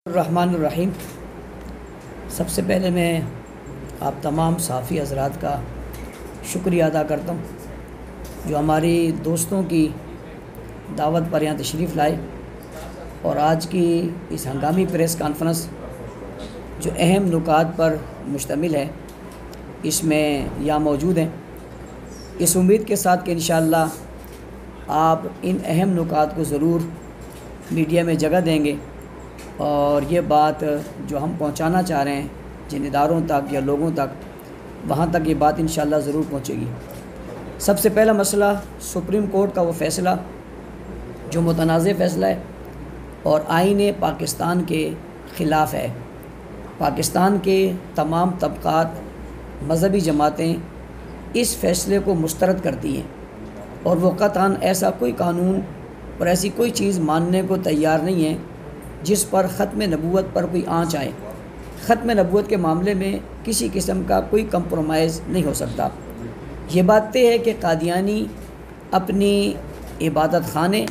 रहमानुर्रहीम। सबसे पहले मैं आप तमाम सहाफ़ी हज़रात का शुक्रिया अदा करता हूँ जो हमारी दोस्तों की दावत पर यहाँ तशरीफ़ लाए और आज की इस हंगामी प्रेस कॉन्फ्रेंस जो अहम नुकात पर मुश्तमिल है इसमें यहाँ मौजूद हैं। इस उम्मीद के साथ कि इंशाअल्लाह आप इन अहम नुकात को ज़रूर मीडिया में जगह देंगे और ये बात जो हम पहुंचाना चाह रहे हैं जिन इदारों तक या लोगों तक, वहाँ तक ये बात इंशाअल्लाह ज़रूर पहुंचेगी। सबसे पहला मसला सुप्रीम कोर्ट का वो फ़ैसला जो मुतनाज़ फ़ैसला है और आईन पाकिस्तान के ख़िलाफ़ है। पाकिस्तान के तमाम तबक़ात, मज़हबी जमातें इस फ़ैसले को मुस्तरद करती हैं और वो क़तअन ऐसा कोई कानून और ऐसी कोई चीज़ मानने को तैयार नहीं है जिस पर ख़त्म नबूवत पर कोई आँच आए। ख़त्म नबूवत के मामले में किसी किस्म का कोई कंप्रोमाइज़ नहीं हो सकता। ये बात तय है कि कादियानी अपनी इबादत खाने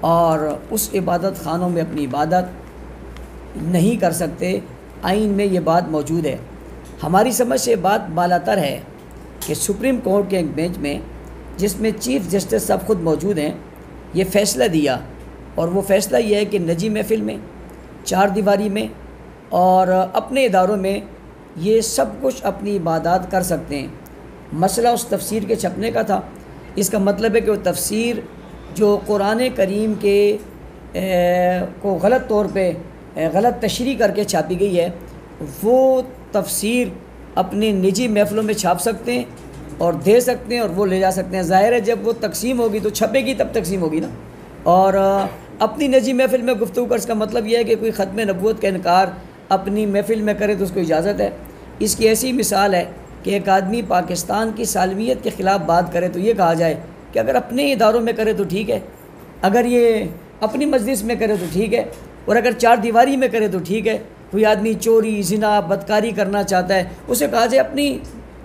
और उस इबादत खानों में अपनी इबादत नहीं कर सकते। आइन में ये बात मौजूद है। हमारी समझ से बात बालातर है कि सुप्रीम कोर्ट के एक बेंच में जिसमें चीफ़ जस्टिस साहब ख़ुद मौजूद हैं, ये फ़ैसला दिया और वो फ़ैसला ये है कि निजी महफ़िल में, चार दीवारी में और अपने इदारों में ये सब कुछ अपनी इबादत कर सकते हैं। मसला उस तफसीर के छपने का था। इसका मतलब है कि वो तफसीर जो कुरान करीम के को गलत तौर पे गलत तशरीह करके छापी गई है, वो तफसीर अपनी निजी महफ़िलों में छाप सकते हैं और दे सकते हैं और वो ले जा सकते हैं। ज़ाहिर है जब वो तकसीम होगी तो छपेगी, तब तकसीम होगी ना। और अपनी निजी महफ़िल में गुफ्तगू कर, इसका मतलब यह है कि कोई ख़त्म नबूवत का इनकार अपनी महफ़िल में करे तो उसको इजाज़त है। इसकी ऐसी मिसाल है कि एक आदमी पाकिस्तान की सालमियत के ख़िलाफ़ बात करे तो ये कहा जाए कि अगर अपने इदारों में करे तो ठीक है, अगर ये अपनी मजलिस में करे तो ठीक है, और अगर चार दीवारी में करे तो ठीक है। कोई आदमी चोरी, ज़िना, बदकारी करना चाहता है, उसे कहा जाए अपनी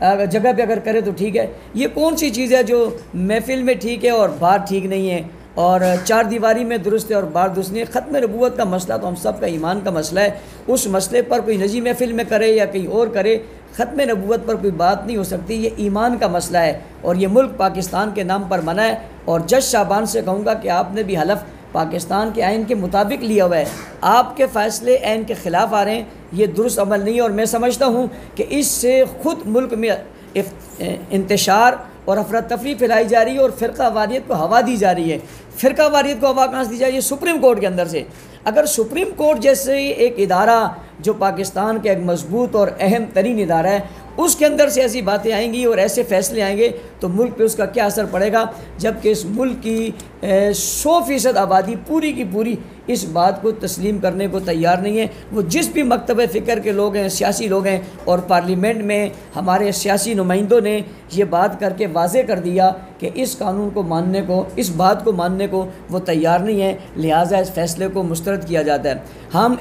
जगह पे अगर करे तो ठीक है। ये कौन सी चीज़ है जो महफ़िल में ठीक है और बाहर ठीक नहीं है, और चार दीवारी में दुरुस्त है और बाहर दुरुस्त नहीं है। ख़त्म नबूवत का मसला तो हम सब का ईमान का मसला है। उस मसले पर कोई निजी महफ़िल में करे या कहीं और करे, ख़त्म नबूवत पर कोई बात नहीं हो सकती। ये ईमान का मसला है और ये मुल्क पाकिस्तान के नाम पर बना है। और जज शाबान से कहूँगा कि आपने भी हलफ पाकिस्तान के आइन के मुताबिक लिया हुआ है। आपके फ़ैसले आइन के ख़िलाफ़ आ रहे हैं, ये दुरुस्त अमल नहीं है। और मैं समझता हूँ कि इससे ख़ुद मुल्क में इंतशार और अफरा तफरी फैलाई जा रही है और फ़िरका वारियत को हवा दी जा रही है। फ़िरका वारियत को हवा कहाँ से दी जा रही है? सुप्रीम कोर्ट के अंदर से। अगर सुप्रीम कोर्ट जैसे एक इदारा जो पाकिस्तान का एक मजबूत और अहम तरीन इदारा है, उसके अंदर से ऐसी बातें आएंगी और ऐसे फ़ैसले आएंगे तो मुल्क पे उसका क्या असर पड़ेगा, जबकि इस मुल्क की 100% आबादी पूरी की पूरी इस बात को तस्लीम करने को तैयार नहीं है। वो जिस भी मकतब फ़िक्र के लोग हैं, सियासी लोग हैं, और पार्लियामेंट में हमारे सियासी नुमाइंदों ने ये बात करके वाज़े कर दिया कि इस कानून को मानने को, इस बात को मानने को वो तैयार नहीं है, लिहाजा इस फ़ैसले को मुस्तरद किया जाता है। हम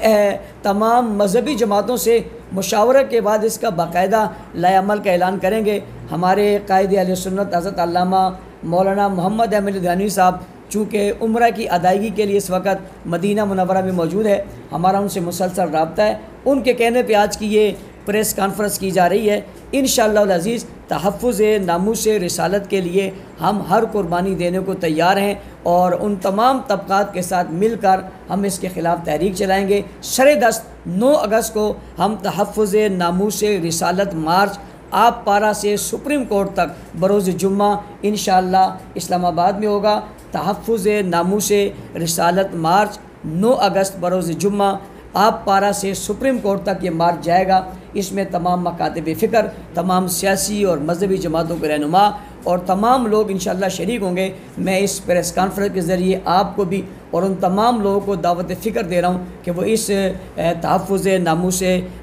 तमाम मज़हबी जमातों से मुशावरे के बाद इसका बाकायदा लाएअमल का ऐलान करेंगे। हमारे कायदे अहले सुन्नत हज़रत अल्लामा मौलाना मोहम्मद अहमद लुधियानवी साहब चूँकि उम्रा की अदायगी के लिए इस वक्त मदीना मुनव्वरा में मौजूद है, हमारा उनसे मुसलसल रब्ता है। उनके कहने पे आज की ये प्रेस कॉन्फ्रेंस की जा रही है। इंशाअल्लाह अज़ीज़ तहफ़्फ़ुज़ नामूस रिसालत के लिए हम हर कुर्बानी देने को तैयार हैं और उन तमाम तबक़ात के साथ मिलकर हम इसके ख़िलाफ़ तहरीक चलाएँगे। शर-ए-दस्त 9 अगस्त को हम तहफ़्फ़ुज़ नामूस रिसालत मार्च आप पारा से सुप्रीम कोर्ट तक बरोज़ जुम्मा इंशाअल्लाह इस्लामाबाद में होगा। तहफ़्फ़ुज़ नामूस रिसालत मार्च 9 अगस्त बरोज़ जुम्मा आप पारा से सुप्रीम कोर्ट तक ये मार्च जाएगा। इसमें तमाम मकातब फ़िक्र, तमाम सियासी और मज़हबी जमातों के रहनुमा और तमाम लोग इंशाअल्लाह शरीक होंगे। मैं इस प्रेस कॉन्फ्रेंस के ज़रिए आपको भी और उन तमाम लोगों को दावत फ़िक्र दे रहा हूँ कि वो इस तहफ़्फ़ुज़ नामूस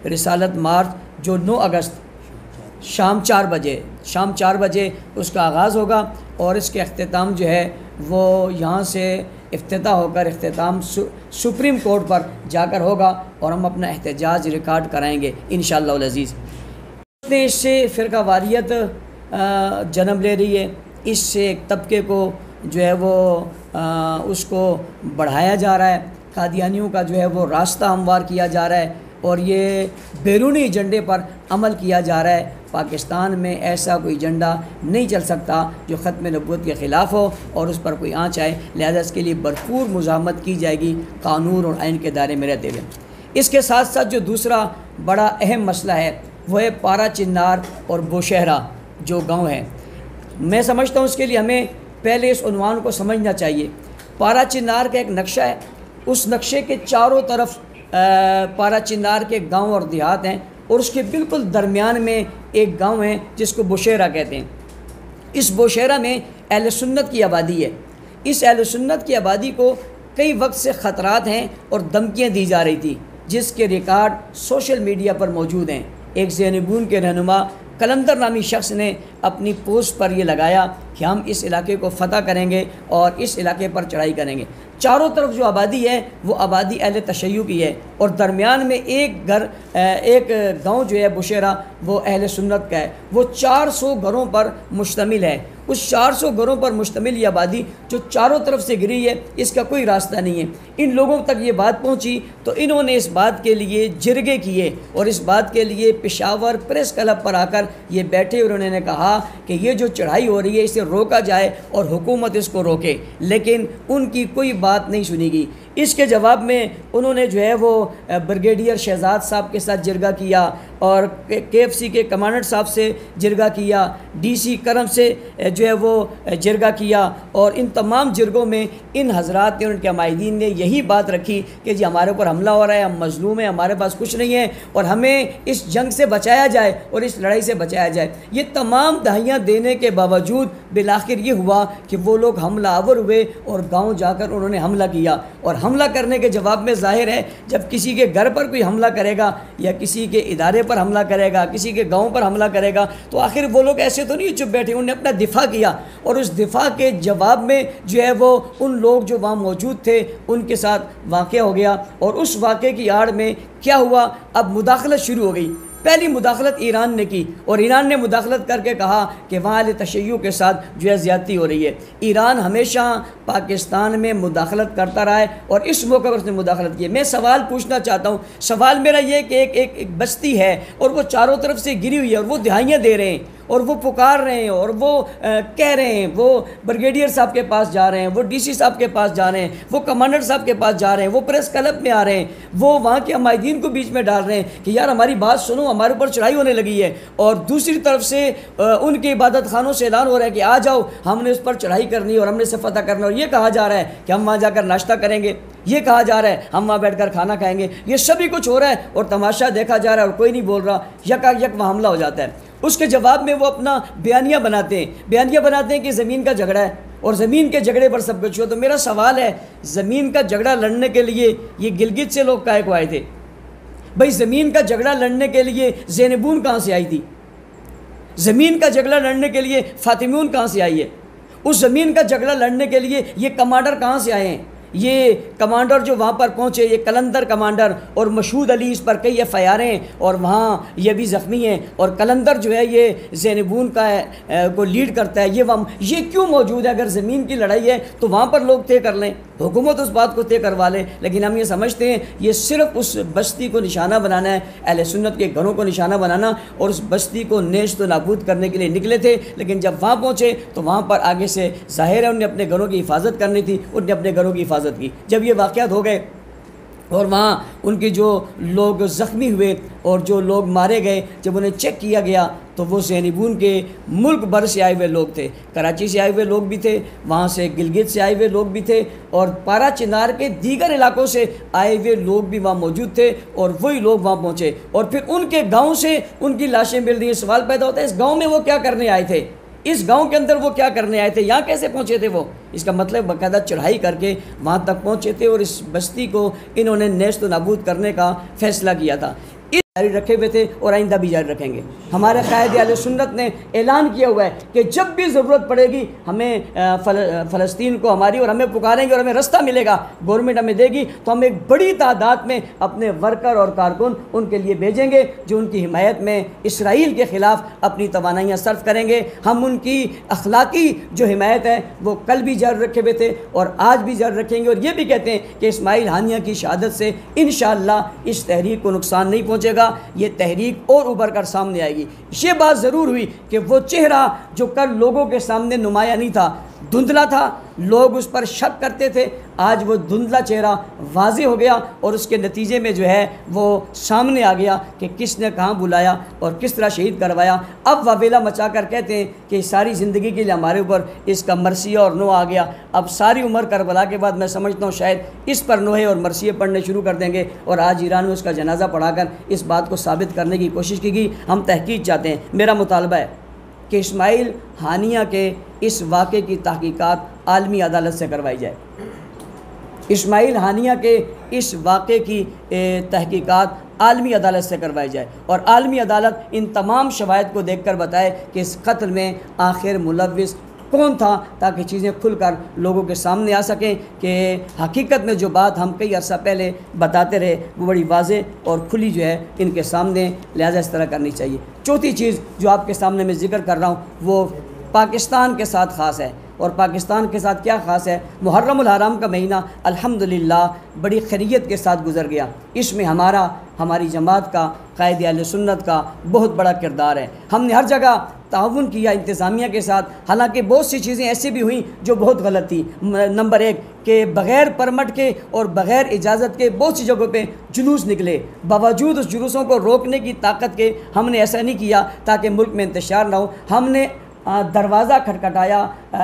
रिसालत मार्च जो 9 अगस्त शाम 4 बजे उसका आगाज़ होगा और इसके अख्तिताम जो है वो यहाँ से इफ्तिताह होकर अख्तिताम सुप्रीम कोर्ट पर जाकर होगा और हम अपना एहतजाज रिकॉर्ड कराएँगे इंशाअल्लाह अज़ीज़। इससे फ़िरका वारियत जन्म ले रही है, इससे एक तबके को जो है वो उसको बढ़ाया जा रहा है। कादियानियों का जो है वो रास्ता हमवार किया जा रहा है और ये बैरूनी एजेंडे पर अमल किया जा रहा है। पाकिस्तान में ऐसा कोई एजेंडा नहीं चल सकता जो ख़त्म नबूवत के ख़िलाफ़ हो और उस पर कोई आँच आए, लिहाजा इसके लिए भरपूर मुज़ाहमत की जाएगी कानून और आइन के दायरे में रहते हुए। इसके साथ साथ जो दूसरा बड़ा अहम मसला है वो है पारा चिन्नार और बुशहरा जो गाँव है। मैं समझता हूँ उसके लिए हमें पहले इस उन्वान को समझना चाहिए। पारा चिन्नार का एक नक्शा है, उस नक्शे के चारों तरफ पारा चिन्नार के गांव और देहात हैं और उसके बिल्कुल दरमियान में एक गांव है जिसको बुशहरा कहते हैं। इस बुशहरा में अहले सुन्नत की आबादी है। इस अहले सुन्नत की आबादी को कई वक्त से ख़तरात हैं और धमकियाँ दी जा रही थी, जिसके रिकॉर्ड सोशल मीडिया पर मौजूद हैं। एक ज़ैनबून के रहनुमा कलंदर नामी शख्स ने अपनी पोस्ट पर यह लगाया कि हम इस इलाके को फ़तह करेंगे और इस इलाके पर चढ़ाई करेंगे। चारों तरफ जो आबादी है वो आबादी अहले तशय्युअ की है और दरमियान में एक गांव जो है बुशहरा वो अहले सुन्नत का है। वो 400 घरों पर मुश्तमिल है। उस 400 घरों पर मुश्तमिल ये आबादी जो चारों तरफ से घिरी है, इसका कोई रास्ता नहीं है। इन लोगों तक ये बात पहुंची तो इन्होंने इस बात के लिए जिरगे किए और इस बात के लिए पेशावर प्रेस क्लब पर आकर ये बैठे और उन्होंने कहा कि ये जो चढ़ाई हो रही है इसे रोका जाए और हुकूमत इसको रोके, लेकिन उनकी कोई बात नहीं सुनी गई। इसके जवाब में उन्होंने जो है वो ब्रिगेडियर शहजाद साहब के साथ जिरगा किया और KFC के कमांडेंट साहब से जिरगा किया, DC करम से जो है वो जिरगा किया और इन तमाम जिरगों में इन हजरात ने, उनके माहिदीन ने यही बात रखी कि जी हमारे ऊपर हमला हो रहा है, हम मजलूम हैं, हमारे पास कुछ नहीं है और हमें इस जंग से बचाया जाए और इस लड़ाई से बचाया जाए। ये तमाम दहाइयाँ देने के बावजूद बिलाखिर ये हुआ कि वो लोग हमलावर हुए और गाँव जाकर उन्होंने हमला किया। और हमला करने के जवाब में ज़ाहिर है जब किसी के घर पर कोई हमला करेगा या किसी के इदारे पर हमला करेगा, किसी के गांव पर हमला करेगा, तो आखिर वो लोग ऐसे तो नहीं चुप बैठे, उन्होंने अपना दिफा किया और उस दिफा के जवाब में जो है वो उन लोग जो वहाँ मौजूद थे उनके साथ वाक़या हो गया। और उस वाक़े की आड़ में क्या हुआ, अब मुदाखलत शुरू हो गई। पहली मुदाखलत ईरान ने की और ईरान ने मुदाखलत करके कहा कि वहाँ अहले तशय्युअ के साथ जो है ज़्यादती हो रही है। ईरान हमेशा पाकिस्तान में मुदाखलत करता रहा है और इस मौके पर उसने मुदाखलत की है। मैं सवाल पूछना चाहता हूँ, सवाल मेरा ये कि एक बस्ती है और वो चारों तरफ से घिरी हुई है और वो दहाइयाँ दे रहे हैं और वो पुकार रहे हैं और वो कह रहे हैं, वो ब्रिगेडियर साहब के पास जा रहे हैं, वो DC साहब के पास जा रहे हैं, वो कमांडर साहब के पास जा रहे हैं, वो प्रेस क्लब में आ रहे हैं, वो वहाँ के माहिदीन को बीच में डाल रहे हैं कि यार हमारी बात सुनो, हमारे ऊपर चढ़ाई होने लगी है। और दूसरी तरफ से उनके इबादत खानों से ऐलान हो रहा है कि आ जाओ, हमने उस पर चढ़ाई करनी और हमने इसे फतह करना। और ये कहा जा रहा है कि हम वहाँ जाकर नाश्ता करेंगे, ये कहा जा रहा है हम वहाँ बैठकर खाना खाएंगे। ये सभी कुछ हो रहा है और तमाशा देखा जा रहा है और कोई नहीं बोल रहा। यकायक वहाँ हमला हो जाता है। उसके जवाब में वो अपना बयानिया बनाते हैं कि ज़मीन का झगड़ा है और ज़मीन के झगड़े पर सब कुछ हो। तो मेरा सवाल है, ज़मीन का झगड़ा लड़ने के लिए ये गिलगित से लोग काहे को आए थे भाई? ज़मीन का झगड़ा लड़ने के लिए ज़ैनबून कहाँ से आई थी? ज़मीन का झगड़ा लड़ने के लिए फातिमून कहाँ से आई है? उस ज़मीन का झगड़ा लड़ने के लिए ये कमांडर कहाँ से आए हैं? ये कमांडर जो वहाँ पर पहुँचे, ये कलंदर कमांडर और मशहूद अली, इस पर कई FIR हैं और वहाँ ये भी ज़ख्मी हैं। और कलंदर जो है ये ज़ैनबून का को लीड करता है। ये क्यों मौजूद है? अगर ज़मीन की लड़ाई है तो वहाँ पर लोग तय कर लें, हुकूमत उस बात को तय करवा ले। लेकिन हम ये समझते हैं ये सिर्फ उस बस्ती को निशाना बनाना है, अहले सुन्नत के घरों को निशाना बनाना, और उस बस्ती को नेस्त नाबूद करने के लिए निकले थे। लेकिन जब वहाँ पहुँचे तो वहाँ पर आगे से ज़ाहिर है उन्हें अपने घरों की हिफाजत करनी थी, उन्हें अपने घरों की हिफाजत की। जब ये वाक़यात हो गए और वहाँ उनके जो लोग ज़ख्मी हुए और जो लोग मारे गए, जब उन्हें चेक किया गया तो वो ज़ैनबून के मुल्क भर से आए हुए लोग थे। कराची से आए हुए लोग भी थे, वहाँ से गिलगित से आए हुए लोग भी थे और पारा चिनार के दीगर इलाकों से आए हुए लोग भी वहाँ मौजूद थे। और वही लोग वहाँ पहुँचे और फिर उनके गाँव से उनकी लाशें मिल रही हैं। सवाल पैदा होता है, इस गाँव में वो क्या करने आए थे? इस गांव के अंदर वो क्या करने आए थे? यहाँ कैसे पहुँचे थे वो? इसका मतलब बाकायदा चढ़ाई करके वहाँ तक पहुँचे थे और इस बस्ती को इन्होंने नेस्त नाबूद करने का फ़ैसला किया था। जारी रखे हुए थे और आइंदा भी जारी रखेंगे। हमारे कायद अहले सुन्नत ने ऐलान किया हुआ है कि जब भी ज़रूरत पड़ेगी हमें फ़लस्तीन को हमारी और हमें पुकारेंगे और हमें रास्ता मिलेगा, गवर्नमेंट हमें देगी तो हम एक बड़ी तादाद में अपने वर्कर और कारकुन उनके लिए भेजेंगे जो उनकी हिमायत में इसराइल के ख़िलाफ़ अपनी तवानाइयाँ सर्फ करेंगे। हम उनकी अखलाकी जो हिमायत है वो कल भी जारी रखे हुए थे और आज भी जारी रखेंगे और ये भी कहते हैं कि इस्माइल हानिया की शहादत से इंशाअल्लाह इस तहरीक को नुकसान नहीं पहुँचेगा, ये तहरीक और उभर कर सामने आएगी। ये बात ज़रूर हुई कि वो चेहरा जो कल लोगों के सामने नुमाया नहीं था, धुंधला था, लोग उस पर शक करते थे, आज वो धुंधला चेहरा वाज़े हो गया और उसके नतीजे में जो है वो सामने आ गया कि किसने कहाँ बुलाया और किस तरह शहीद करवाया। अब वावेला मचा कर कहते हैं कि सारी ज़िंदगी के लिए हमारे ऊपर इसका मरसिया और नोह आ गया। अब सारी उम्र करबला के बाद मैं समझता हूँ शायद इस पर नोहे और मरसिए पढ़ने शुरू कर देंगे और आज ईरान में उसका जनाजा पढ़ाकर इस बात को साबित करने की कोशिश की गई। हम तहकीक चाहते हैं। मेरा मुतालबा है कि इस्माइल हानिया के इस वाक़े की तहकीकात आलमी अदालत से करवाई जाए। इस्माइल हानिया के इस वाक़े की तहकीकात आलमी अदालत से करवाई जाए और आलमी अदालत इन तमाम शवाहिद को देखकर बताए कि इस कत्ल में आखिर मुलव्विस कौन था, ताकि चीज़ें खुलकर लोगों के सामने आ सकें कि हकीकत में जो बात हम कई अर्सा पहले बताते रहे वो बड़ी वाज़े और खुली जो है इनके सामने, लिहाजा इस तरह करनी चाहिए। चौथी चीज़ जो आपके सामने मैं ज़िक्र कर रहा हूँ वो पाकिस्तान के साथ ख़ास है। और पाकिस्तान के साथ क्या ख़ास है? मुहर्रमुल हराम का महीना अल्हम्दुलिल्लाह बड़ी खैरियत के साथ गुज़र गया। इसमें हमारी जमात का, कायदे अहले सुन्नत का बहुत बड़ा किरदार है। हमने हर जगह ताउन किया इंतज़ामिया के साथ, हालांकि बहुत सी चीज़ें ऐसी भी हुई जो बहुत गलत थी। नंबर एक कि बग़ैर परमिट के और बग़ैर इजाज़त के बहुत सी जगहों पे जुलूस निकले, बावजूद उस जुलूसों को रोकने की ताकत के हमने ऐसा नहीं किया ताकि मुल्क में इंतशार ना हो। हमने दरवाज़ा खटखटाया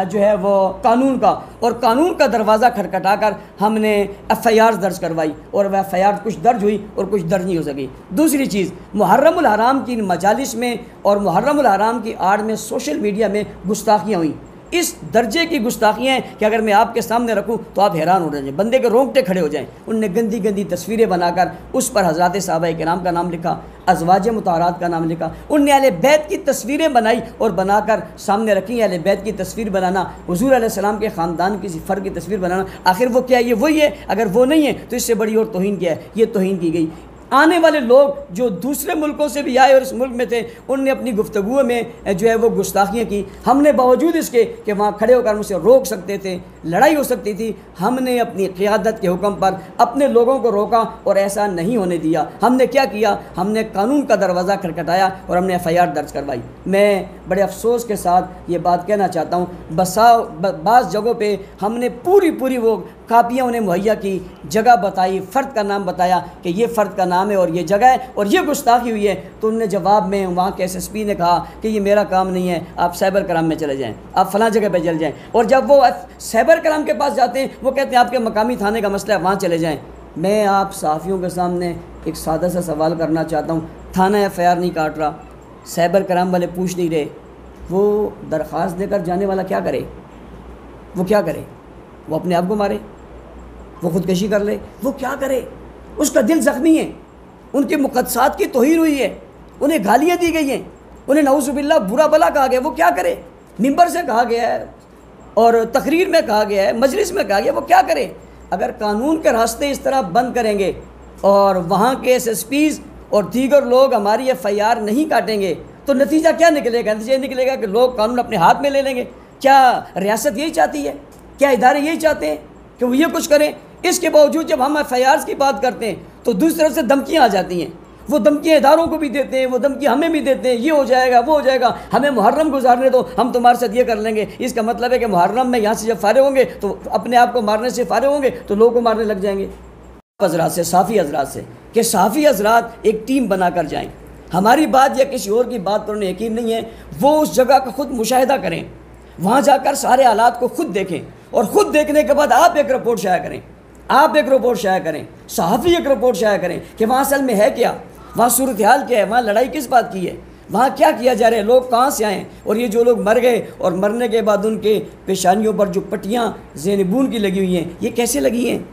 जो है वो कानून का, और कानून का दरवाज़ा खटखटाकर हमने एफ़आईआर दर्ज करवाई और वह एफ़आईआर कुछ दर्ज हुई और कुछ दर्ज नहीं हो सकी। दूसरी चीज़, मुहर्रमुल हराम की मजालिस में और मुहर्रमुल हराम की आड़ में सोशल मीडिया में गुस्ताखियाँ हुई। इस दर्जे की गुस्ताखियाँ हैं कि अगर मैं आपके सामने रखूँ तो आप हैरान हो जाएं, बंदे के रोंगटे खड़े हो जाएं। उनने गंदी गंदी तस्वीरें बनाकर उस पर हज़रात सहाबा किराम का नाम लिखा, अज़वाज मुताहरात का नाम लिखा। उनने अहले बैत की तस्वीरें बनाई और बनाकर सामने रखी। अहले बैत की तस्वीर बनाना, हुज़ूर अलैहिस्सलाम के ख़ानदान किसी फ़र्द की तस्वीर बनाना, आखिर वो क्या है? ये वही है। अगर वो नहीं है तो इससे बड़ी और तौहीन क्या है? ये तौहीन की गई। आने वाले लोग जो दूसरे मुल्कों से भी आए और इस मुल्क में थे, उनने अपनी गुफ्तगुओं में जो है वो गुस्ताखियाँ की। हमने बावजूद इसके कि वहाँ खड़े होकर मुझसे रोक सकते थे, लड़ाई हो सकती थी, हमने अपनी क़ियादत के हुक्म पर अपने लोगों को रोका और ऐसा नहीं होने दिया। हमने क्या किया? हमने कानून का दरवाज़ा खटखटाया और हमने एफ़आईआर दर्ज करवाई। मैं बड़े अफसोस के साथ ये बात कहना चाहता हूँ, बाज़ जगहों पर हमने पूरी वो कापियाँ उन्हें मुहैया की, जगह बताई, फ़र्द का नाम बताया कि ये फ़र्द का नाम है और ये जगह है और ये गुस्ताखी हुई है, तो उन्होंने जवाब में वहाँ के SSP ने कहा कि ये मेरा काम नहीं है, आप साइबर क्राइम में चले जाएं, आप फ़लाँ जगह पे चले जाएं। और जब वो साइबर क्राइम के पास जाते हैं वो कहते हैं आपके मकामी थाने का मसला है, वहाँ चले जाएँ। मैं आप सहाफ़ियों के सामने एक सादा सा सवाल करना चाहता हूँ। थाना FIR नहीं काट रहा, साइबर क्राइम वाले पूछ नहीं रहे, वो दरख्वास्त देकर जाने वाला क्या करे? वो क्या करे? वो अपने आप को मारे, वो ख़ुदकशी कर ले, वो क्या करे? उसका दिल ज़ख्मी है, उनके मुक़द्दसात की तौहीन हुई है, उन्हें गालियाँ दी गई हैं, उन्हें नऊज़ुबिल्लाह बुरा भला कहा गया, वो क्या करे? मिंबर से कहा गया है और तकरीर में कहा गया है, मजलिस में कहा गया, वो क्या करे? अगर कानून के रास्ते इस तरह बंद करेंगे और वहाँ के SSPs और दीगर लोग हमारी FIR नहीं काटेंगे तो नतीजा क्या निकलेगा? नतीजा ये निकलेगा कि लोग कानून अपने हाथ में ले लेंगे। क्या रियासत यही चाहती है? क्या इदारे यही चाहते हैं कि वो ये कुछ करें? इसके बावजूद जब हम FIRs की बात करते हैं तो दूसरी तरफ से धमकियाँ आ जाती हैं। वो धमकियाँ इदारों को भी देते हैं, वो धमकी हमें भी देते हैं, ये हो जाएगा, वो हो जाएगा, हमें मुहर्रम गुजारने दो, हम तुम्हारे साथ ये कर लेंगे। इसका मतलब है कि मुहर्रम में यहाँ से जब फारिग होंगे तो अपने आप को मारने से फारिग होंगे तो लोगों को मारने लग जाएंगे। हज़रात से, साफ़ी हज़रात से कि साफ़ी हज़रात एक टीम बना कर जाएँ। हमारी बात या किसी और की बात पर उन्हें यकीन नहीं है, वो उस जगह का खुद मुशाहिदा करें, वहाँ जाकर सारे हालात को खुद देखें और ख़ुद देखने के बाद आप एक रिपोर्ट शाया करें, आप एक रिपोर्ट शाया करें, सहाफ़ी एक रिपोर्ट शाया करें कि वहाँ असल में है क्या, वहाँ सूरत हाल क्या है, वहाँ लड़ाई किस बात की है, वहाँ क्या किया जा रहा है, लोग कहाँ से आए और ये जो लोग मर गए और मरने के बाद उनके पेशानियों पर जो पट्टियाँ ज़ेनबून की लगी हुई हैं, ये कैसे लगी हैं?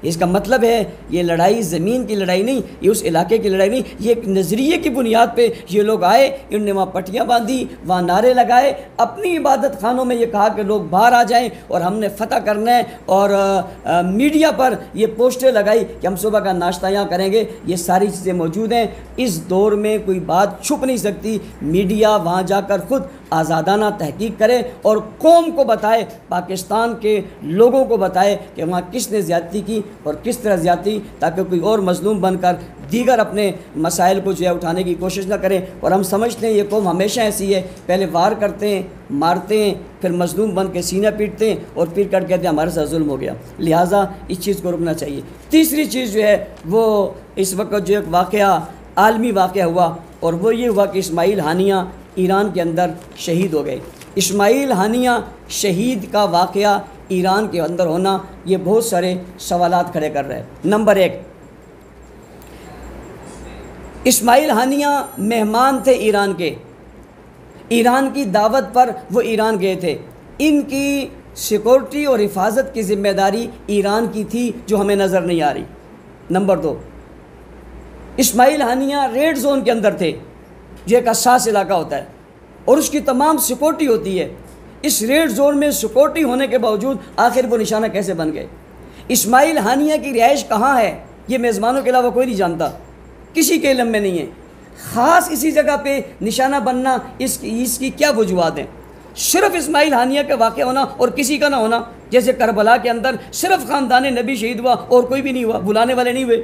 इसका मतलब है ये लड़ाई ज़मीन की लड़ाई नहीं, ये उस इलाके की लड़ाई नहीं, ये एक नज़रिए की बुनियाद पे ये लोग आए, इन्होंने वहाँ पट्टियाँ बांधी, वहाँ नारे लगाए, अपनी इबादत खानों में ये कहा कि लोग बाहर आ जाएं और हमने फ़तह करना है, और मीडिया पर ये पोस्टें लगाई कि हम सुबह का नाश्ता यहाँ करेंगे। ये सारी चीज़ें मौजूद हैं। इस दौर में कोई बात छुप नहीं सकती। मीडिया वहाँ जाकर ख़ुद आज़ादाना तहकीक करे और कौम को बताए, पाकिस्तान के लोगों को बताए कि वहाँ किसने ज़्यादती की और किस तरह ज़्यादती, ताकि कोई और मज़लूम बनकर दीगर अपने मसाइल को जो है उठाने की कोशिश ना करें। और हम समझते हैं ये कौम हमेशा ऐसी है, पहले वार करते हैं, मारते हैं, फिर मज़लूम बन के सीना पीटते हैं और फिर कर कहते हैं हमारे साथ जुल्म हो गया। लिहाजा इस चीज़ को रुकना चाहिए। तीसरी चीज़ जो है वो इस वक्त जो एक वाक़या, आलमी वाक़या हुआ, और वो ये हुआ कि इस्माइल हानिया ईरान के अंदर शहीद हो गए। इस्माइल हानिया शहीद का वाक़या ईरान के अंदर होना ये बहुत सारे सवालात खड़े कर रहे हैं। नंबर 1, इस्माइल हानिया मेहमान थे ईरान के, ईरान की दावत पर वो ईरान गए थे। इनकी सिक्योरिटी और हिफाजत की ज़िम्मेदारी ईरान की थी जो हमें नज़र नहीं आ रही। नंबर 2, इस्माइल हानिया रेड जोन के अंदर थे, जो एक हसास इलाका होता है और उसकी तमाम सिक्योरिटी होती है। इस रेड जोन में सिक्योरिटी होने के बावजूद आखिर वो निशाना कैसे बन गए? इस्माइल हानिया की रिहाइश कहाँ है ये मेज़बानों के अलावा कोई नहीं जानता, किसी के इल्म में नहीं है। ख़ास इसी जगह पे निशाना बनना, इसकी क्या वजूहात हैं? सिर्फ इस्माइल हानिया का वाक़या होना और किसी का ना होना, जैसे करबला के अंदर सिर्फ ख़ानदान नबी शहीद हुआ और कोई भी नहीं हुआ, बुलाने वाले नहीं हुए।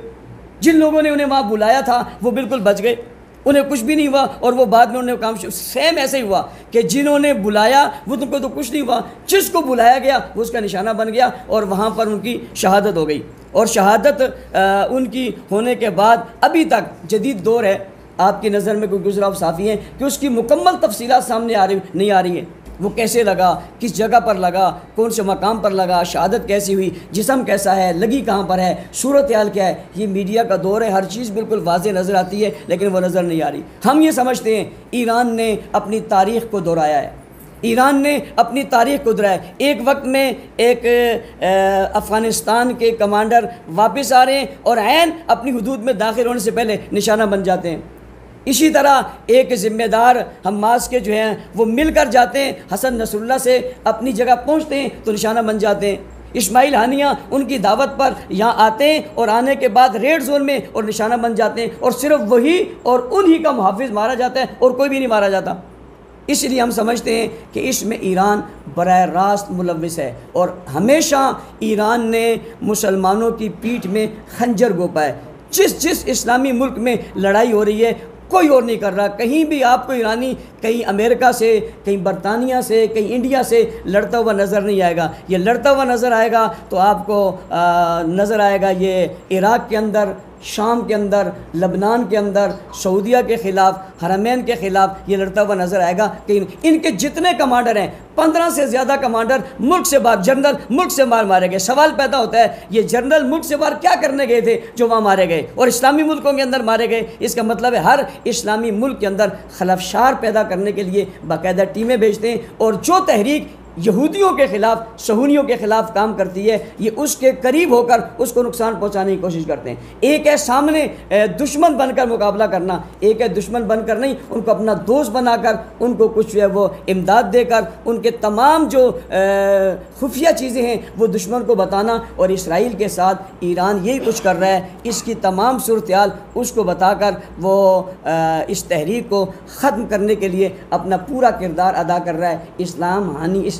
जिन लोगों ने उन्हें वहाँ बुलाया था वो बिल्कुल बच गए, उन्हें कुछ भी नहीं हुआ, और वो बाद में उन्हें काम सेम ऐसे ही हुआ कि जिन्होंने बुलाया वो तुमको तो कुछ नहीं हुआ, जिसको बुलाया गया वो उसका निशाना बन गया और वहाँ पर उनकी शहादत हो गई। और शहादत उनकी होने के बाद अभी तक जदीद दौर है, आपकी नज़र में कोई गुजरा साफ़ी है कि उसकी मुकम्मल तफसीलात सामने नहीं आ रही हैं। वो कैसे लगा, किस जगह पर लगा, कौन से मकाम पर लगा, शहादत कैसी हुई, जिस्म कैसा है, लगी कहाँ पर है, सूरत हाल क्या है। ये मीडिया का दौर है, हर चीज़ बिल्कुल वाज़ेह नज़र आती है लेकिन वो नज़र नहीं आ रही। हम ये समझते हैं ईरान ने अपनी तारीख़ को दोहराया है, ईरान ने अपनी तारीख़ को दोहराया। एक वक्त में एक अफ़गानिस्तान के कमांडर वापस आ रहे हैं और ऐन अपनी हुदूद में दाखिल होने से पहले निशाना बन जाते हैं। इसी तरह एक ज़िम्मेदार हमास के जो हैं वो मिलकर जाते हैं, हसन नसरुल्लाह से अपनी जगह पहुंचते हैं तो निशाना बन जाते हैं। इस्माइल हानिया उनकी दावत पर यहाँ आते हैं और आने के बाद रेड जोन में और निशाना बन जाते हैं, और सिर्फ वही और उन्हीं का मुहाफिज मारा जाता है और कोई भी नहीं मारा जाता। इसलिए हम समझते हैं कि इसमें ईरान बराह रास्त मुलव्विस है, और हमेशा ईरान ने मुसलमानों की पीठ में खंजर घोंपा है। जिस इस्लामी मुल्क में लड़ाई हो रही है कोई और नहीं कर रहा। कहीं भी आपको ईरानी कहीं अमेरिका से, कहीं बरतानिया से, कहीं इंडिया से लड़ता हुआ नज़र नहीं आएगा। ये लड़ता हुआ नज़र आएगा तो आपको नज़र आएगा ये इराक़ के अंदर, शाम के अंदर, लबनान के अंदर, सऊदीया के ख़िलाफ़, हरमैन के ख़िलाफ़ ये लड़ता हुआ नज़र आएगा। कि इनके जितने कमांडर हैं 15 से ज़्यादा कमांडर मुल्क से बाहर, जनरल मुल्क से बाहर मारे गए। सवाल पैदा होता है ये जनरल मुल्क से बाहर क्या करने गए थे जो वहाँ मारे गए और इस्लामी मुल्कों के अंदर मारे गए? इसका मतलब है हर इस्लामी मुल्क के अंदर खलफशार पैदा करने के लिए बाकायदा टीमें भेजते हैं, और जो तहरीक यहूदियों के ख़िलाफ़, सहूनियों के ख़िलाफ़ काम करती है ये उसके करीब होकर उसको नुकसान पहुंचाने की कोशिश करते हैं। एक है सामने दुश्मन बनकर मुकाबला करना, एक है दुश्मन बनकर नहीं, उनको अपना दोस्त बनाकर, उनको कुछ जो है वो इमदाद देकर, उनके तमाम जो खुफिया चीज़ें हैं वो दुश्मन को बताना। और इसराइल के साथ ईरान यही कुछ कर रहा है, इसकी तमाम सूरत हाल उसको बताकर वो इस तहरीक को ख़त्म करने के लिए अपना पूरा किरदार अदा कर रहा है।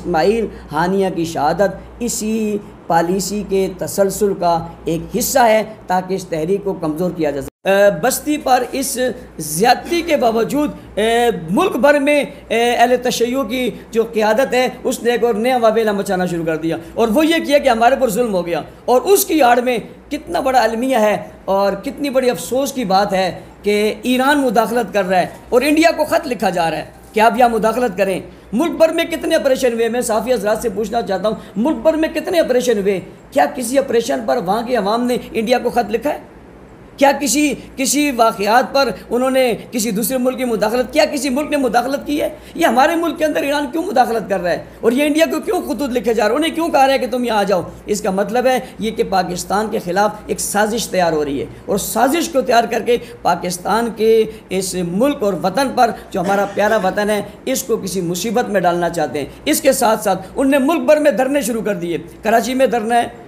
इस्माइल हानिया की शहादत इसी पॉलिसी के तसलसल का एक हिस्सा है ताकि इस तहरीक को कमज़ोर किया जा सके। बस्ती पर इस ज़्यादती के बावजूद मुल्क भर में अहले तशय्युअ की जो क़ियादत है उसने एक और नया वावेला मचाना शुरू कर दिया, और वो ये किया कि हमारे पर जुल्म हो गया। और उसकी आड़ में कितना बड़ा अलमिया है और कितनी बड़ी अफसोस की बात है कि ईरान मुदाखलत कर रहा है और इंडिया को ख़त लिखा जा रहा है कि आप यहाँ मुदाखलत करें। मुल्क भर में कितने ऑपरेशन हुए? मैं साफ़ी हज़रात से पूछना चाहता हूँ, मुल्क भर में कितने ऑपरेशन हुए? क्या किसी ऑपरेशन पर वहाँ की अवाम ने इंडिया को ख़त लिखा है? क्या किसी वाक़यात पर उन्होंने किसी दूसरे मुल्क की मुदाखलत, क्या किसी मुल्क ने मुदाखलत की है? ये हमारे मुल्क के अंदर ईरान क्यों मुदाखलत कर रहा है और ये इंडिया को क्यों खुतूत लिखे जा रहे हैं? उन्हें क्यों कहा रहा है कि तुम यहाँ आ जाओ? इसका मतलब है ये कि पाकिस्तान के ख़िलाफ़ एक साजिश तैयार हो रही है और साजिश को तैयार करके पाकिस्तान के इस मुल्क और वतन पर, जो हमारा प्यारा वतन है, इसको किसी मुसीबत में डालना चाहते हैं। इसके साथ साथ उनने मुल्क भर में धरने शुरू कर दिए। कराची में धरना है,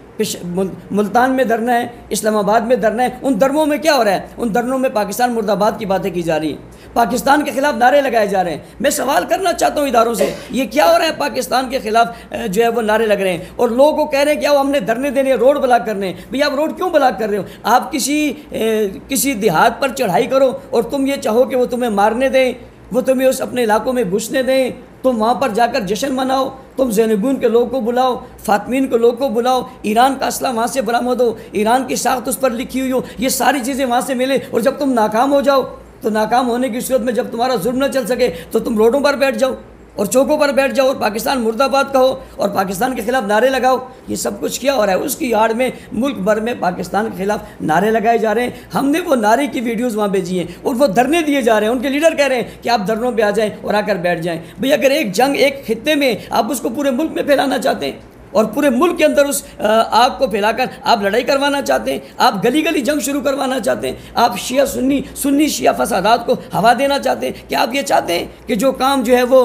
मुल्तान में धरना है, इस्लामाबाद में धरना है। उन धरनों में क्या हो रहा है? उन धरनों में पाकिस्तान मुर्दाबाद की बातें की जा रही हैं, पाकिस्तान के ख़िलाफ़ नारे लगाए जा रहे हैं। मैं सवाल करना चाहता हूँ इदारों से, ये क्या हो रहा है? पाकिस्तान के ख़िलाफ़ जो है वो नारे लग रहे हैं और लोगों को कह रहे हैं कि आओ हमने धरने देने, रोड ब्लॉक करने हैं। भैया आप रोड क्यों ब्लॉक कर रहे हो? आप किसी देहात पर चढ़ाई करो और तुम ये चाहो कि वो तुम्हें मारने दें, वो तुम्हें उस अपने इलाकों में घुसने दें, तुम वहाँ पर जाकर जश्न मनाओ, तुम ज़ैनबून के लोगों को बुलाओ, फातमीन के लोगों को बुलाओ, ईरान का असला वहाँ से बरामद हो, ईरान की साख्त उस पर लिखी हुई हो, ये सारी चीज़ें वहाँ से मिले। और जब तुम नाकाम हो जाओ तो नाकाम होने की सूरत में जब तुम्हारा जुल्म न चल सके तो तुम रोडों पर बैठ जाओ और चौकों पर बैठ जाओ और पाकिस्तान मुर्दाबाद कहो और पाकिस्तान के ख़िलाफ़ नारे लगाओ। ये सब कुछ क्या हो रहा है? उसकी आड़ में मुल्क भर में पाकिस्तान के ख़िलाफ़ नारे लगाए जा रहे हैं। हमने वो नारे की वीडियोस वहाँ भेजी हैं और वो धरने दिए जा रहे हैं। उनके लीडर कह रहे हैं कि आप धरनों पे आ जाएं और आकर बैठ जाएं। भैया अगर एक जंग एक खित्ते में आप उसको पूरे मुल्क में फैलाना चाहते हैं और पूरे मुल्क के अंदर उस आग को फैलाकर आप लड़ाई करवाना चाहते हैं, आप गली गली जंग शुरू करवाना चाहते हैं, आप शिया सुन्नी शिया फसादात को हवा देना चाहते हैं, क्या आप ये चाहते हैं कि जो काम जो है वो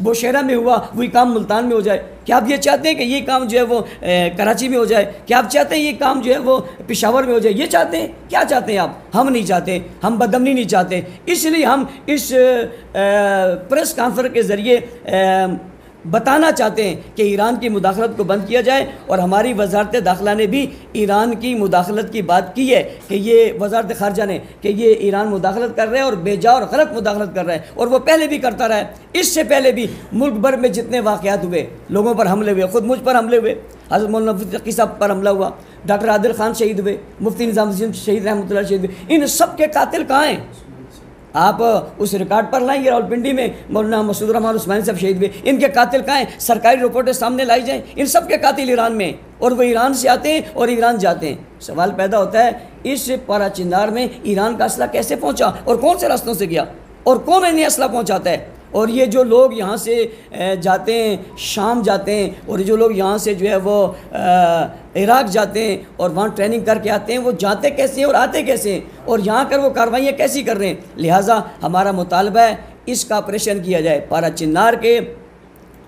बुशहरा में हुआ वही काम मुल्तान में हो जाए? क्या आप ये चाहते हैं कि ये काम जो है वो कराची में हो जाए? क्या आप चाहते हैं ये काम जो है वो पेशावर में हो जाए? ये चाहते हैं? क्या चाहते हैं आप? हम नहीं चाहते, हम बदअमनी नहीं चाहते। इसलिए हम इस प्रेस कॉन्फ्रेंस के ज़रिए बताना चाहते हैं कि ईरान की मुदाखलत को बंद किया जाए। और हमारी वजारत दाखिला ने भी ईरान की मुदाखलत की बात की है कि ये वजारत खारजा ने कि ये ईरान मुदाखलत कर रहे हैं और बेजा और गलत मुदाखलत कर रहा है और वो पहले भी करता रहा है। इससे पहले भी मुल्क भर में जितने वाक़यात हुए, लोगों पर हमले हुए, ख़ुद मुझ पर हमले हुए, हज़रत मौलाना मुफ्ती तकी साहब पर हमला हुआ, डॉक्टर आदिल खान शहीद हुए, मुफ्ती निज़ामुद्दीन शहीद रहमतुल्लाह शहीद हुए, इन सब के कातिल कहाँ हैं? आप उस रिकॉर्ड पर लाएंगे रावलपिंडी में मौलाना मसूद रहमान उस्मानी साहब शहीद हुए, इनके कातिल कहाँ हैं? सरकारी रिपोर्टें सामने लाई जाएं। इन सब के कातिल ईरान में और वो ईरान से आते हैं और ईरान जाते हैं। सवाल पैदा होता है इस पारा चिनार में ईरान का असला कैसे पहुँचा और कौन से रास्तों से गया और कौन इन्हें असला पहुँचाता है? और ये जो लोग यहाँ से जाते हैं, शाम जाते हैं, और जो लोग यहाँ से जो है वो इराक़ जाते हैं और वहाँ ट्रेनिंग करके आते हैं, वो जाते कैसे हैं और आते कैसे हैं और यहाँ कर वो कार्रवाइयाँ कैसी कर रहे हैं? लिहाजा हमारा मुतालबा है इसका ऑपरेशन किया जाए, पारा चिनार के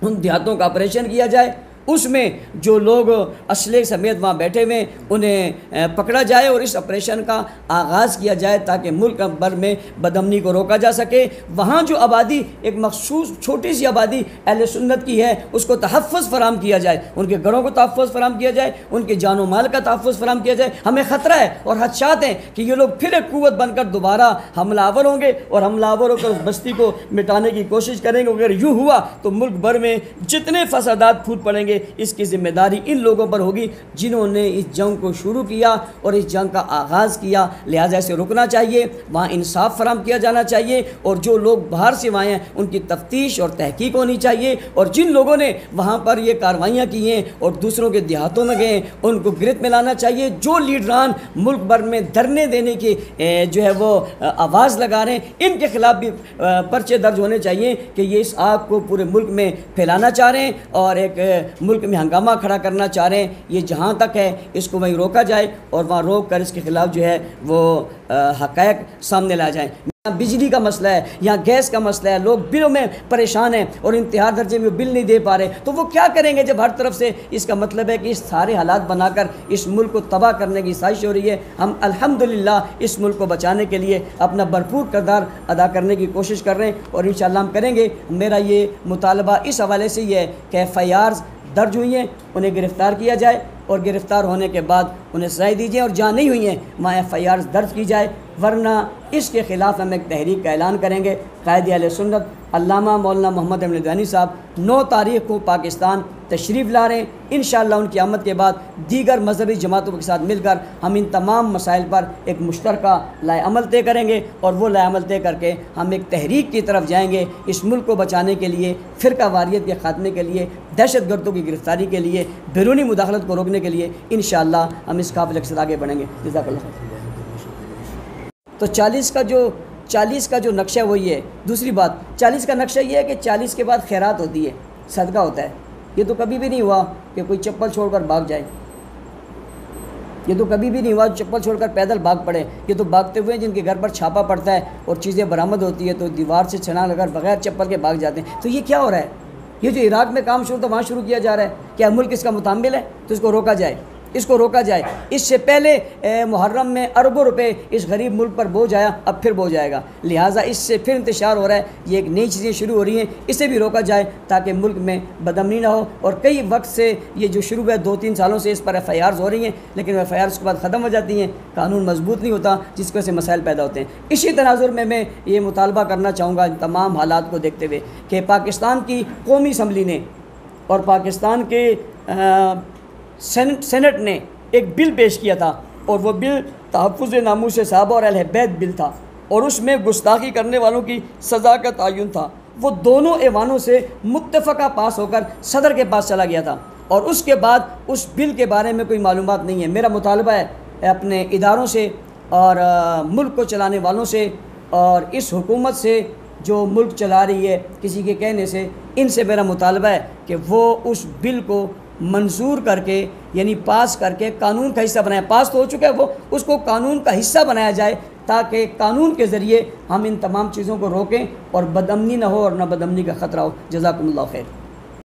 उन देहातों का ऑपरेशन किया जाए, उसमें जो लोग असले समेत वहाँ बैठे हुए उन्हें पकड़ा जाए और इस ऑपरेशन का आगाज़ किया जाए ताकि मुल्क भर में बदअमनी को रोका जा सके। वहाँ जो आबादी एक मखसूस छोटी सी आबादी अहले सुन्नत की है उसको तहफ़्फ़ुज़ फराम किया जाए, उनके घरों को तहफ़्फ़ुज़ फराम किया जाए, उनके जानो माल का तहफ़्फ़ुज़ फराम किया जाए। हमें ख़तरा है और खदशात हैं कि ये लोग फिर एक क़ुव्वत बनकर दोबारा हमलावर होंगे और हमलावर होकर उस बस्ती को मिटाने की कोशिश करेंगे। अगर यूँ हुआ तो मुल्क भर में जितने फसादात फूट पड़ेंगे इसकी जिम्मेदारी इन लोगों पर होगी जिन्होंने इस जंग को शुरू किया और इस जंग का आगाज़ किया। लिहाजा इसे रुकना चाहिए, वहाँ इंसाफ फराम किया जाना चाहिए और जो लोग बाहर से आए हैं उनकी तफ्तीश और तहकीक होनी चाहिए और जिन लोगों ने वहाँ पर ये कार्रवाइयाँ की हैं और दूसरों के देहातों में गए उनको गिरफ्त में लाना चाहिए। जो लीडरान मुल्क भर में धरने देने की जो है वो आवाज़ लगा रहे हैं इनके ख़िलाफ़ भी पर्चे दर्ज होने चाहिए कि ये इस आग को पूरे मुल्क में फैलाना चाह रहे हैं और एक मुल्क में हंगामा खड़ा करना चाह रहे हैं। ये जहाँ तक है इसको वहीं रोका जाए और वहाँ रोक कर इसके ख़िलाफ़ जो है वो हक़ाइक़ सामने ला जाएँ। यहाँ बिजली का मसला है, यहाँ गैस का मसला है, लोग बिलों में परेशान हैं और इंतहा दर्जे में बिल नहीं दे पा रहे, तो वो क्या करेंगे जब हर तरफ से इसका मतलब है कि इस सारे हालात बनाकर इस मुल्क को तबाह करने की साजिश हो रही है। हम अल्हम्दुलिल्लाह इस मुल्क को बचाने के लिए अपना भरपूर किरदार अदा करने की कोशिश कर रहे हैं और इंशाअल्लाह हम करेंगे। मेरा ये मुतालबा इस हवाले से ये है कि FIRs दर्ज हुई हैं उन्हें गिरफ़्तार किया जाए और गिरफ़्तार होने के बाद उन्हें सज़ा दीजिए और जहाँ नहीं हुई हैं वहाँ FIRs दर्ज की जाए, वरना इसके ख़िलाफ़ हम एक तहरीक का ऐलान करेंगे। कायदे अहले सुन्नत अल्लामा मौलाना मोहम्मद अहमद लुधियानी साहब 9 तारीख़ को पाकिस्तान तशरीफ़ ला रहे हैं। इंशाअल्लाह उनकी आमद के बाद दीगर मजहबी जमातों के साथ मिलकर हम इन तमाम मसाइल पर एक मुश्तरका लाए अमल तय करेंगे और वो लाए अमल तय करके हम एक तहरीक की तरफ जाएंगे इस मुल्क को बचाने के लिए, फ़िरका वारियत के ख़ात्मे के लिए, दहशत गर्दों की गिरफ़्तारी के लिए, बैरूनी मुदाखलत को रोकने के लिए। इंशाअल्लाह हम इस काफ़िले के साथ आगे बढ़ेंगे। जज़ाकल्लाह। तो 40 का जो नक्शा वही है। दूसरी बात, 40 का नक्शा ये है कि 40 के बाद खैरात होती है, सदका होता है। ये तो कभी भी नहीं हुआ कि कोई चप्पल छोड़कर भाग जाए, ये तो कभी भी नहीं हुआ चप्पल छोड़कर पैदल भाग पड़े। ये तो भागते हुए जिनके घर पर छापा पड़ता है और चीज़ें बरामद होती है तो दीवार से छलांग लगाकर बगैर चप्पल के भाग जाते हैं। तो ये क्या हो रहा है? ये जो इराक़ में काम शुरू था वहाँ शुरू किया जा रहा है। क्या मुल्क इसका मुतामिल है? तो इसको रोका जाए, इसको रोका जाए। इससे पहले मुहर्रम में अरबों रुपए इस गरीब मुल्क पर बोझ आया, अब फिर बोझ आएगा। लिहाजा इससे फिर इंतशार हो रहा है, ये एक नई चीज़ें शुरू हो रही हैं, इसे भी रोका जाए ताकि मुल्क में बदअमनी ना हो। और कई वक्त से ये जो शुरू हुआ 2-3 सालों से इस पर FIRs हो रही हैं, लेकिन FIRs उसके बाद ख़त्म हो जाती हैं, कानून मजबूत नहीं होता, जिसकी वजह से मसाइल पैदा होते हैं। इसी तनाजुर में मैं ये मुतालबा करना चाहूँगा इन तमाम हालात को देखते हुए कि पाकिस्तान की कौमी असम्बली ने और पाकिस्तान के सेनेट ने एक बिल पेश किया था, और वह बिल तहफ़्फ़ुज़ नामूस सहाबा और अहले बैत बिल था, और उसमें गुस्ताखी करने वालों की सज़ा का तयन था। वो दोनों ऐवानों से मुत्तफ़क़ा पास होकर सदर के पास चला गया था, और उसके बाद उस बिल के बारे में कोई मालूमात नहीं है। मेरा मुतालबा है अपने इदारों से और मुल्क को चलाने वालों से और इस हुकूमत से जो मुल्क चला रही है किसी के कहने से, इनसे मेरा मुतालबा है कि वो उस बिल को मंजूर करके, यानी पास करके कानून का हिस्सा बनाया। पास तो हो चुका है, वो उसको कानून का हिस्सा बनाया जाए ताकि कानून के ज़रिए हम इन तमाम चीज़ों को रोकें और बदअमनी ना हो और ना बदअमनी का ख़तरा हो। जज़ाकुमुल्लाह खैर।